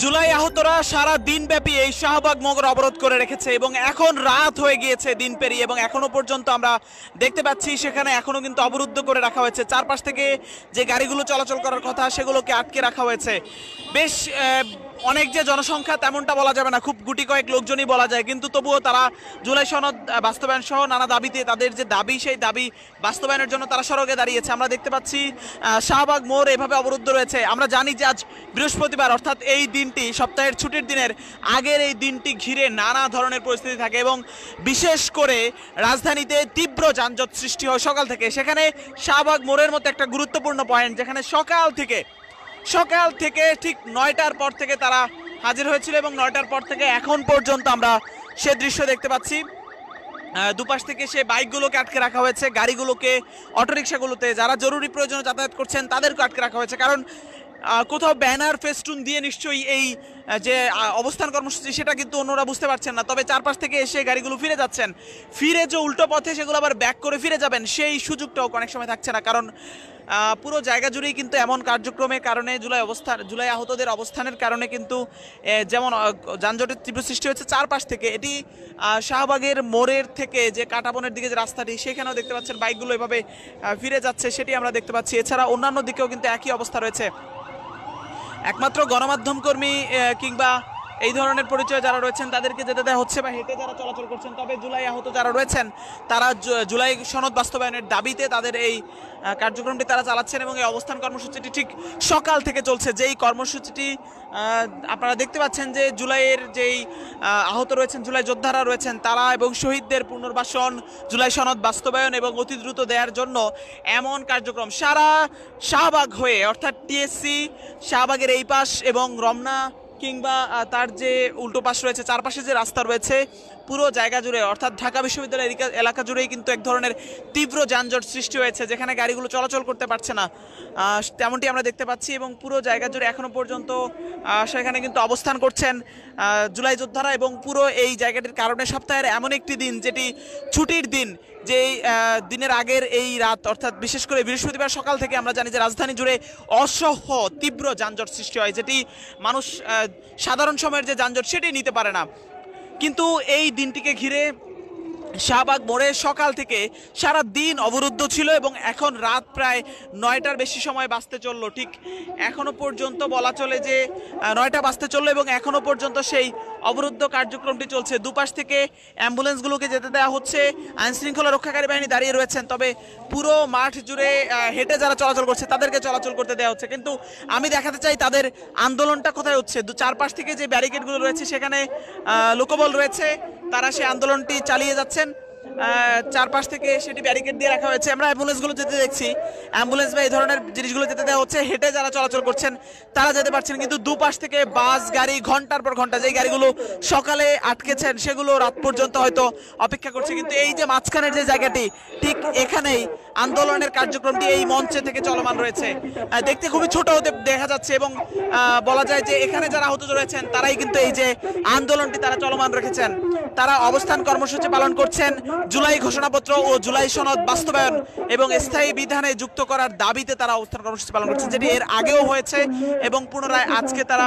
জুলাই আহতরা সারা দিন ব্যাপী এই শাহবাগ মোড় অবরোধ করে রেখেছে এবং এখন রাত হয়ে গিয়েছে দিন পেরিয়ে, এবং এখনো পর্যন্ত আমরা দেখতে পাচ্ছি সেখানে এখনো কিন্তু অবরুদ্ধ করে রাখা হয়েছে। চারপাশ থেকে যে গাড়িগুলো চলাচল করার কথা সেগুলোকে আটকে রাখা হয়েছে। বেশ অনেক যে জনসংখ্যা তেমনটা বলা যাবে না, খুব গুটি কয়েক লোকজনই বলা যায়, কিন্তু তবুও তারা জুলাই সনদ বাস্তবায়ন সহ নানা দাবিতে তাদের যে দাবি সেই দাবি বাস্তবায়নের জন্য তারা সড়কে দাঁড়িয়েছে। আমরা দেখতে পাচ্ছি শাহবাগ মোড় এভাবে অবরুদ্ধ রয়েছে। আমরা জানি যে আজ বৃহস্পতিবার, অর্থাৎ এই দিনটি সপ্তাহের ছুটির দিনের আগের এই দিনটি ঘিরে নানা ধরনের পরিস্থিতি থাকে এবং বিশেষ করে রাজধানীতে তীব্র যানজট সৃষ্টি হয় সকাল থেকে। সেখানে শাহবাগ মোড়ের মতো একটা গুরুত্বপূর্ণ পয়েন্ট, যেখানে সকাল থেকে ঠিক 9টার পর থেকে তারা হাজির হয়েছিল এবং 9টার পর থেকে এখন পর্যন্ত আমরা সে দৃশ্য দেখতে পাচ্ছি। দুপাশ থেকে সে বাইকগুলোকে আটকে রাখা হয়েছে, গাড়িগুলোকে, অটোরিকশাগুলোতে যারা জরুরি প্রয়োজনে যাতায়াত করছেন তাদেরকে আটকে রাখা হয়েছে। কারণ কোথাও ব্যানার ফেস্টুন দিয়ে নিশ্চয়ই এই যে অবস্থান কর্মসূচি সেটা কিন্তু অন্যরা বুঝতে পারছেন না। তবে চারপাশ থেকে এসে গাড়িগুলো ফিরে যাচ্ছেন, ফিরে যে উল্টো পথে সেগুলো আবার ব্যাক করে ফিরে যাবেন সেই সুযোগটাও অনেক সময় থাকছে না। কারণ পুরো জায়গা জুড়েই কিন্তু এমন কার্যক্রমের কারণে জুলাই আহতদের অবস্থানের কারণে কিন্তু যেমন যানজটের তীব্র সৃষ্টি হচ্ছে চারপাশ থেকে। এটি শাহবাগের মোড়ের থেকে যে কাঁটাবনের দিকে যে রাস্তাটি সেখানেও দেখতে পাচ্ছেন বাইকগুলো এভাবে ফিরে যাচ্ছে, সেটি আমরা দেখতে পাচ্ছি। এছাড়া অন্যান্য দিকেও কিন্তু একই অবস্থা রয়েছে। একমাত্র গণমাধ্যম কর্মী কিংবা এই ধরনের পরিচয় যারা রয়েছেন তাদেরকে যেতে দেওয়া হচ্ছে বা হেঁটে যারা চলাচল করছেন। তবে জুলাই আহত যারা রয়েছেন তারা জুলাই সনদ বাস্তবায়নের দাবিতে তাদের এই কার্যক্রমটি তারা চালাচ্ছেন এবং এই অবস্থান কর্মসূচিটি ঠিক সকাল থেকে চলছে। যেই কর্মসূচিটি আপনারা দেখতে পাচ্ছেন যে জুলাইয়ের যেই আহত রয়েছেন, জুলাই যোদ্ধারা রয়েছেন, তারা এবং শহীদদের পুনর্বাসন, জুলাই সনদ বাস্তবায়ন এবং অতি দ্রুত দেওয়ার জন্য এমন কার্যক্রম সারা শাহবাগ হয়ে, অর্থাৎ টিএসসি শাহবাগের এই পাশ এবং রমনা কিংবা তার যে উল্টো পাশ রয়েছে, চারপাশে যে রাস্তা রয়েছে পুরো জায়গা জুড়ে, অর্থাৎ ঢাকা বিশ্ববিদ্যালয় এলাকা জুড়েই কিন্তু এক ধরনের তীব্র যানজট সৃষ্টি হয়েছে, যেখানে গাড়িগুলো চলাচল করতে পারছে না, তেমনটি আমরা দেখতে পাচ্ছি। এবং পুরো জায়গা জুড়ে এখনো পর্যন্ত সেখানে কিন্তু অবস্থান করছেন জুলাই যোদ্ধারা। এবং পুরো এই জায়গাটির কারণে সপ্তাহের এমন একটি দিন যেটি ছুটির দিন, যেই দিনের আগের এই রাত, অর্থাৎ বিশেষ করে বৃহস্পতিবার সকাল থেকে আমরা জানি যে রাজধানী জুড়ে অসহ্য তীব্র যানজট সৃষ্টি হয়, যেটি মানুষ সাধারণ সময়ের যে যানজট সেটি নিতে পারে না। কিন্তু এই দিনটিকে ঘিরে শাহবাগ মোড়ে সকাল থেকে সারা দিন অবরুদ্ধ ছিল এবং এখন রাত প্রায় 9টার বেশি সময় বাজতে চললো। ঠিক এখনো পর্যন্ত বলা চলে যে 9টা বাজতে চললো এবং এখনো পর্যন্ত সেই অবরুদ্ধ কার্যক্রমটি চলছে। দুপাশ থেকে অ্যাম্বুলেন্সগুলোকে যেতে দেওয়া হচ্ছে, আইনশৃঙ্খলা রক্ষাকারী বাহিনী দাঁড়িয়ে রয়েছেন, তবে পুরো মাঠ জুড়ে হেঁটে যারা চলাচল করছে তাদেরকে চলাচল করতে দেওয়া হচ্ছে। কিন্তু আমি দেখাতে চাই তাদের আন্দোলনটা কোথায় হচ্ছে। চারপাশ থেকে যে ব্যারিকেডগুলো রয়েছে সেখানে লোকবল রয়েছে, তারা সেই আন্দোলনটি চালিয়ে যাচ্ছেন। চারপাশ থেকে সেটি ব্যারিকেড দিয়ে রাখা হয়েছে। আমরা অ্যাম্বুলেন্সগুলো যেতে দেখছি, অ্যাম্বুলেন্স বা এই ধরনের জিনিসগুলো যেতে দেওয়া হচ্ছে, হেঁটে যারা চলাচল করছেন তারা যেতে পারছেন। কিন্তু দুপাশ থেকে বাস গাড়ি ঘন্টার পর ঘন্টা, যেই গাড়িগুলো সকালে আটকেছেন সেগুলো রাত পর্যন্ত হয়তো অপেক্ষা করছে। কিন্তু এই যে মাঝখানের যে জায়গাটি, ঠিক এখানেই আন্দোলনের কার্যক্রমটি এই মঞ্চে থেকে চলমান রয়েছে। দেখতে খুবই ছোট হতে দেখা যাচ্ছে এবং বলা যায় যে এখানে যারা আহত রয়েছেন তারাই কিন্তু এই যে আন্দোলনটি তারা চলমান রেখেছেন। তারা অবস্থান কর্মসূচি পালন করছেন জুলাই ঘোষণাপত্র ও জুলাই সনদ বাস্তবায়ন এবং স্থায়ী বিধানে যুক্ত করার দাবিতে তারা অবস্থান কর্মসূচি পালন করছেন, যেটি এর আগেও হয়েছে এবং পুনরায় আজকে তারা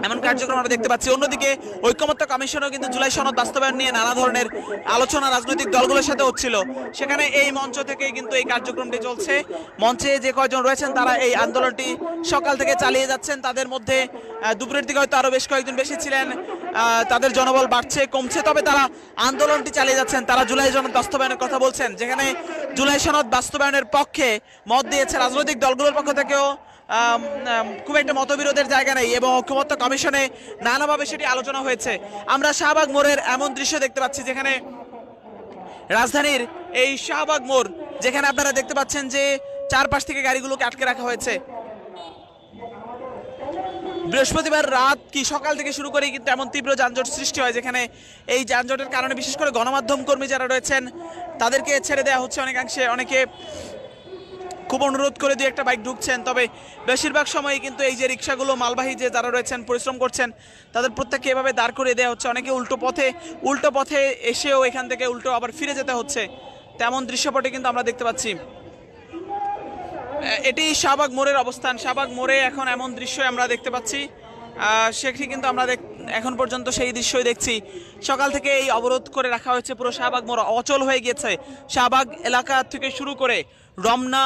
এমন কার্যক্রম আমরা দেখতে পাচ্ছি। অন্যদিকে ঐকমত্য কমিশনও কিন্তু জুলাই সনদ বাস্তবায়ন নিয়ে নানা ধরনের আলোচনা রাজনৈতিক দলগুলোর সাথে হচ্ছিল, সেখানে এই মঞ্চ থেকেই কিন্তু এই কার্যক্রমটি চলছে। মঞ্চে যে কয়েকজন রয়েছেন তারা এই আন্দোলনটি সকাল থেকে চালিয়ে যাচ্ছেন। তাদের মধ্যে দুপুরের দিকে হয়তো আরো বেশ কয়েকজন বেশি ছিলেন, তাদের জনবল বাড়ছে কমছে, তবে তারা আন্দোলনটি চালিয়ে যাচ্ছেন। তারা জুলাই সনদ বাস্তবায়নের কথা বলছেন, যেখানে জুলাই সনদ বাস্তবায়নের পক্ষে মত দিয়েছে রাজনৈতিক দলগুলোর পক্ষ থেকেও খুব একটা মতবিরোধের জায়গা নেই এবং ঐকমত্য কমিশনে নানাভাবে সেটি আলোচনা হয়েছে। আমরা শাহবাগ মোড়ের এমন দৃশ্য দেখতে পাচ্ছি, যেখানে রাজধানীর এই শাহবাগ মোড়, যেখানে আপনারা দেখতে পাচ্ছেন যে চারপাশ থেকে গাড়িগুলোকে আটকে রাখা হয়েছে। বৃহস্পতিবার রাত কি সকাল থেকে শুরু করে কিন্তু এমন তীব্র যানজট সৃষ্টি হয়, যেখানে এই যানজটের কারণে বিশেষ করে গণমাধ্যম কর্মী যারা রয়েছেন তাদেরকে ছেড়ে দেওয়া হচ্ছে অনেকাংশে। অনেকে খুব অনুরোধ করে দুই একটা বাইক ঢুকছেন, তবে বেশিরভাগ সময়ই কিন্তু এই যে রিক্সাগুলো মালবাহী যে যারা রয়েছেন পরিশ্রম করছেন তাদের প্রত্যেককে এভাবে দাঁড় করিয়ে দেওয়া হচ্ছে। অনেকে উল্টো পথে এসেও এখান থেকে উল্টো আবার ফিরে যেতে হচ্ছে, তেমন দৃশ্যপটে কিন্তু আমরা দেখতে পাচ্ছি। এটি শাহবাগ মোড়ের অবস্থান। শাহবাগ মোড়ে এখন এমন দৃশ্য আমরা দেখতে পাচ্ছি সেটি কিন্তু আমরা এখন পর্যন্ত সেই দৃশ্যই দেখছি। সকাল থেকে এই অবরোধ করে রাখা হয়েছে, পুরো শাহবাগ মোড় অচল হয়ে গিয়েছে। শাহবাগ এলাকা থেকে শুরু করে রমনা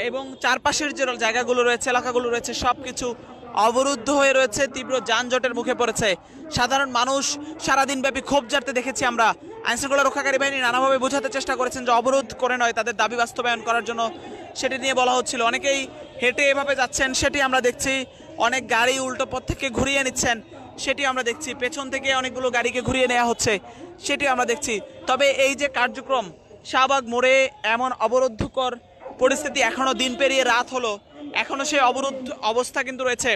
এবং চারপাশের যে জায়গাগুলো রয়েছে, এলাকাগুলো রয়েছে, সব কিছু অবরুদ্ধ হয়ে রয়েছে, তীব্র যানজটের মুখে পড়েছে সাধারণ মানুষ। সারাদিন ব্যাপী ক্ষোভ ঝাড়তে দেখেছি আমরা। আইনশৃঙ্খলা রক্ষাকারী বাহিনী নানাভাবে বোঝাতে চেষ্টা করেছেন যে অবরোধ করে নয়, তাদের দাবি বাস্তবায়ন করার জন্য সেটি নিয়ে বলা হচ্ছিল। অনেকেই হেঁটে এভাবে যাচ্ছেন, সেটি আমরা দেখছি। অনেক গাড়ি উল্টো পথ থেকে ঘুরিয়ে নিচ্ছেন, সেটি আমরা দেখছি। পেছন থেকে অনেকগুলো গাড়িকে ঘুরিয়ে নেওয়া হচ্ছে, সেটি আমরা দেখছি। তবে এই যে কার্যক্রম, শাহবাগ মোড়ে এমন অবরুদ্ধকর পরিস্থিতি, এখনো দিন পেরিয়ে রাত হলো, এখনো সেই অবরোধ অবস্থা কিন্তু রয়েছে,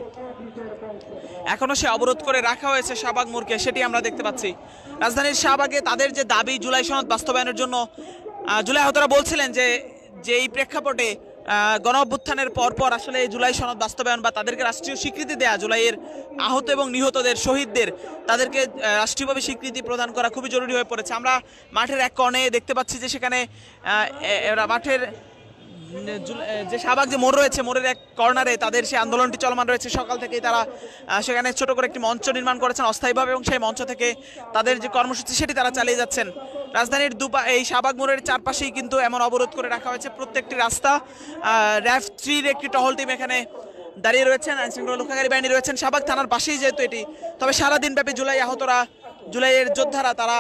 এখনো সে অবরোধ করে রাখা হয়েছে শাহবাগ মোড়কে, সেটি আমরা দেখতে পাচ্ছি। রাজধানীর শাহবাগে তাদের যে দাবি জুলাই সনদ বাস্তবায়নের জন্য, জুলাই আহতরা বলছিলেন যে এই প্রেক্ষাপটে গণ অভ্যুত্থানের পরপর আসলে এই জুলাই সনদ বাস্তবায়ন বা তাদেরকে রাষ্ট্রীয় স্বীকৃতি দেয়া, জুলাইয়ের আহত এবং নিহতদের, শহীদদের, তাদেরকে রাষ্ট্রীয়ভাবে স্বীকৃতি প্রদান করা খুবই জরুরি হয়ে পড়েছে। আমরা মাঠের এক কোণে দেখতে পাচ্ছি যে সেখানে মাঠের যে শাহবাগ যে মোড় রয়েছে, মোড়ের এক কর্নারে তাদের সেই আন্দোলনটি চলমান রয়েছে। সকাল থেকেই তারা সেখানে ছোট করে একটি মঞ্চ নির্মাণ করেছেন অস্থায়ীভাবে, এবং সেই মঞ্চ থেকে তাদের যে কর্মসূচি সেটি তারা চালিয়ে যাচ্ছেন। রাজধানীর এই শাহবাগ মোড়ের চারপাশেই কিন্তু এমন অবরোধ করে রাখা হয়েছে প্রত্যেকটি রাস্তা। র্যাব 3-র একটি টহল টিম এখানে দাঁড়িয়ে রয়েছেন, আইনশৃঙ্খলা রক্ষাকারী বাহিনী রয়েছেন। শাহবাগ থানার পাশেই যেহেতু এটি, তবে সারাদিন ব্যাপী জুলাই আহতরা, জুলাইয়ের যোদ্ধারা, তারা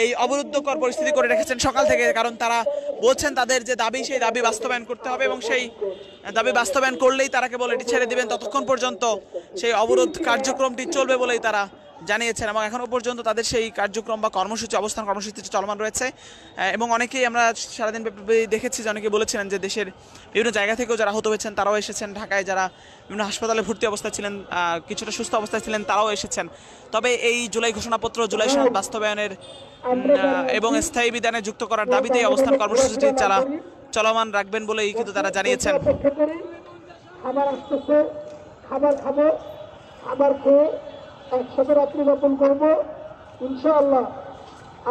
এই অবরুদ্ধকর পরিস্থিতি করে রেখেছেন সকাল থেকে। কারণ তারা বলছেন তাদের যে দাবি, সেই দাবি বাস্তবায়ন করতে হবে, এবং সেই দাবি বাস্তবায়ন করলেই তারা কেবল এটি ছেড়ে দিবেন। ততক্ষণ পর্যন্ত সেই অবরোধ কার্যক্রমটি চলবে বলেই তারা জানিয়েছেন, এবং এখনো পর্যন্ত তাদের সেই কার্যক্রম বা কর্মসূচি, অবস্থান কর্মসূচি চলমান রয়েছে। এবং অনেকেই আমরা সারাদিন দেখেছি যে অনেকে বলেছিলেন যে দেশের বিভিন্ন জায়গা থেকেও যারা আহত হয়েছেন তারাও এসেছেন। ঢাকায় যারা বিভিন্ন হাসপাতালে ভর্তি অবস্থায় ছিলেন, কিছুটা সুস্থ অবস্থায় ছিলেন, তারাও এসেছেন। তবে এই জুলাই ঘোষণাপত্র, জুলাই সনদ বাস্তবায়নের এবং স্থায়ী বিধানে যুক্ত করার দাবিতেই অবস্থান কর্মসূচিটি চলমান রাখবেন বলেই কিন্তু তারা জানিয়েছেন। একসাথে রাত্রি যাপন করবো ইনশাআল্লাহ।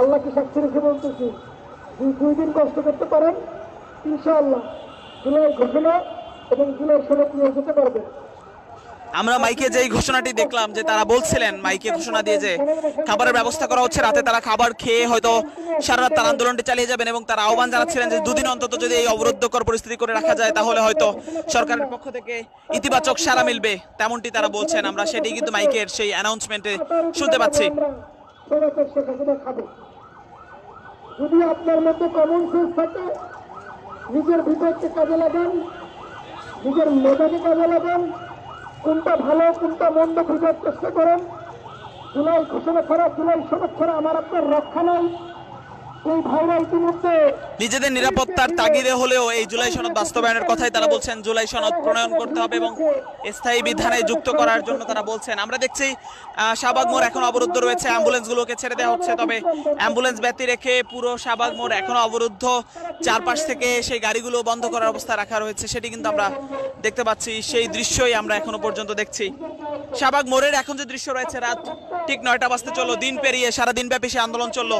আল্লাহকে সাক্ষী রেখে বলতেছি, 2 দিন কষ্ট করতে পারেন, ইনশাআল্লাহ জুলাই ঘোষণা এবং জুলাই সনদ নিয়ে যেতে পারবেন। আমরা মাইকে যেই ঘোষণাটি দেখলাম, যে তারা বলছিলেন মাইকে ঘোষণা দিয়ে যে খাবারের ব্যবস্থা করা হচ্ছে, রাতে তারা খাবার খেয়ে হয়তো সারা রাত তারা আন্দোলনটি চালিয়ে যাবেন, এবং তারা আহ্বান জানাচ্ছিলেন যে 2 দিন অন্তত যদি এই অবরুদ্ধকর পরিস্থিতি করে রাখা যায় তাহলে হয়তো সরকারের পক্ষ থেকে ইতিবাচক সাড়া মিলবে, তেমনটি তারা বলছেন। আমরা সেটি কিন্তু মাইকের সেই অ্যানাউন্সমেন্টে শুনতে পাচ্ছি। যদি আপনার মধ্যে কমন সেন্স থাকে, নিজের ভিতরকে কাজে লাগান, নিজের মেধাকে কাজে লাগান, কোনটা ভালো কোনটা মন্দ খোঁজার চেষ্টা করেন। জুলাই ঘোষণা ছাড়া, জুলাই সনদ ছাড়া আমার আপনার রক্ষা নাই। এই ভাইরা ইতিমধ্যে নিজেদের নিরাপত্তার তাগিদে হলেও এই জুলাই সনদ বাস্তবায়নের কথাই তারা বলছেন। জুলাই সনদ প্রণয়ন করতে হবে এবং স্থায়ী বিধানে যুক্ত করার জন্য তারা বলছেন। আমরা দেখছি শাহবাগ মোড় এখন অবরুদ্ধ রয়েছে, অ্যাম্বুলেন্সগুলোকে ছেড়ে দেওয়া হচ্ছে, তবে অ্যাম্বুলেন্স ব্যতি রেখে পুরো শাহবাগ মোড় এখনো অবরুদ্ধ। চারপাশ থেকে সেই গাড়িগুলো বন্ধ করার অবস্থা রাখা রয়েছে, সেটি কিন্তু আমরা দেখতে পাচ্ছি। সেই দৃশ্যই আমরা এখনো পর্যন্ত দেখছি। শাহবাগ মোড়ের এখন যে দৃশ্য রয়েছে, রাত ঠিক 9টা বাজতে চললো, দিন পেরিয়ে সারাদিন ব্যাপী সে আন্দোলন চললো।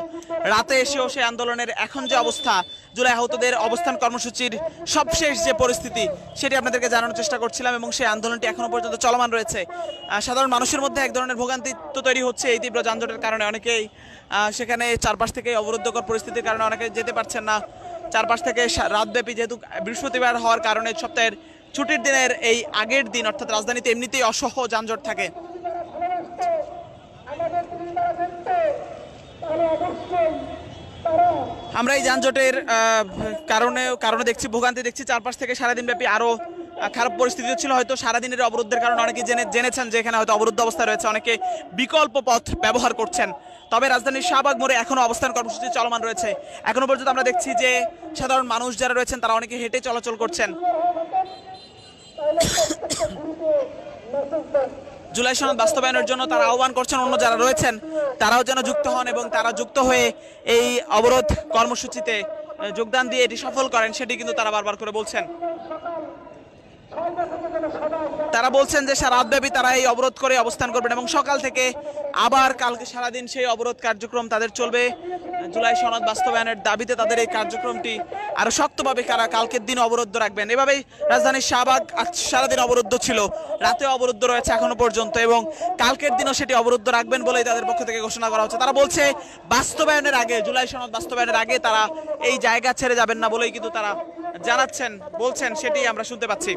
রাতে এসেও সেই আন্দোলনের এখন যে অবস্থা, জুলাই আহতদের অবস্থান কর্মসূচির সবশেষ যে পরিস্থিতি, সেটি আপনাদেরকে জানানোর চেষ্টা করছিলাম, এবং সেই আন্দোলনটি এখনো পর্যন্ত চলমান রয়েছে। সাধারণ মানুষের মধ্যে এক ধরনের ভোগান্তি তো তৈরি হচ্ছে এই তীব্র যানজটের কারণে। অনেকেই সেখানে চারপাশ থেকে অবরুদ্ধকর পরিস্থিতির কারণে অনেকে যেতে পারছেন না। চারপাশ থেকে রাতব্যাপী, যেহেতু বৃহস্পতিবার হওয়ার কারণে সপ্তাহের ছুটির দিনের এই আগের দিন, অর্থাৎ রাজধানীতে এমনিতেই অসহ যানজট থাকে। আমরা এই যানজটের কারণে দেখছি, ভোগান্তি দেখছি চারপাশ থেকে। সারাদিন ব্যাপী আরো খারাপ পরিস্থিতি ছিল। হয়তো সারাদিনের অবরোধের কারণে অনেকে জেনেছেন যে এখানে হয়তো অবরুদ্ধ অবস্থা রয়েছে, অনেকে বিকল্প পথ ব্যবহার করছেন। তবে রাজধানীর শাহবাগ মোড়ে এখনো অবস্থান কর্মসূচি চলমান রয়েছে। এখনো পর্যন্ত আমরা দেখছি যে সাধারণ মানুষ যারা রয়েছেন তারা অনেকে হেঁটে চলাচল করছেন। জুলাই সনদ বাস্তবায়নের জন্য তারা আহ্বান করছেন অন্য যারা রয়েছেন তারাও যেন যুক্ত হন, এবং তারা যুক্ত হয়ে এই অবরোধ কর্মসূচিতে যোগদান দিয়ে এটি সফল করেন, সেটি কিন্তু তারা বারবার করে বলছেন। তারা বলছেন যে সারা রাতব্যাপী তারা এই অবরোধ করে অবস্থান করবেন, এবং সকাল থেকে আবার কালকে সারাদিন সেই অবরোধ কার্যক্রম তাদের চলবে। জুলাই সনদ বাস্তবায়নের দাবিতে তাদের এই কার্যক্রমটি আরো শক্তভাবে কালকের দিন অবরুদ্ধ রাখবেন। এভাবেই রাজধানীর শাহবাগ আজ সারাদিন অবরুদ্ধ ছিল, রাতে অবরুদ্ধ রয়েছে এখনো পর্যন্ত, এবং কালকের দিনও সেটি অবরুদ্ধ রাখবেন বলেই তাদের পক্ষ থেকে ঘোষণা করা হচ্ছে। তারা বলছে বাস্তবায়নের আগে, জুলাই সনদ বাস্তবায়নের আগে তারা এই জায়গা ছেড়ে যাবেন না বলেই কিন্তু তারা জানাচ্ছেন, বলছেন, সেটি আমরা শুনতে পাচ্ছি।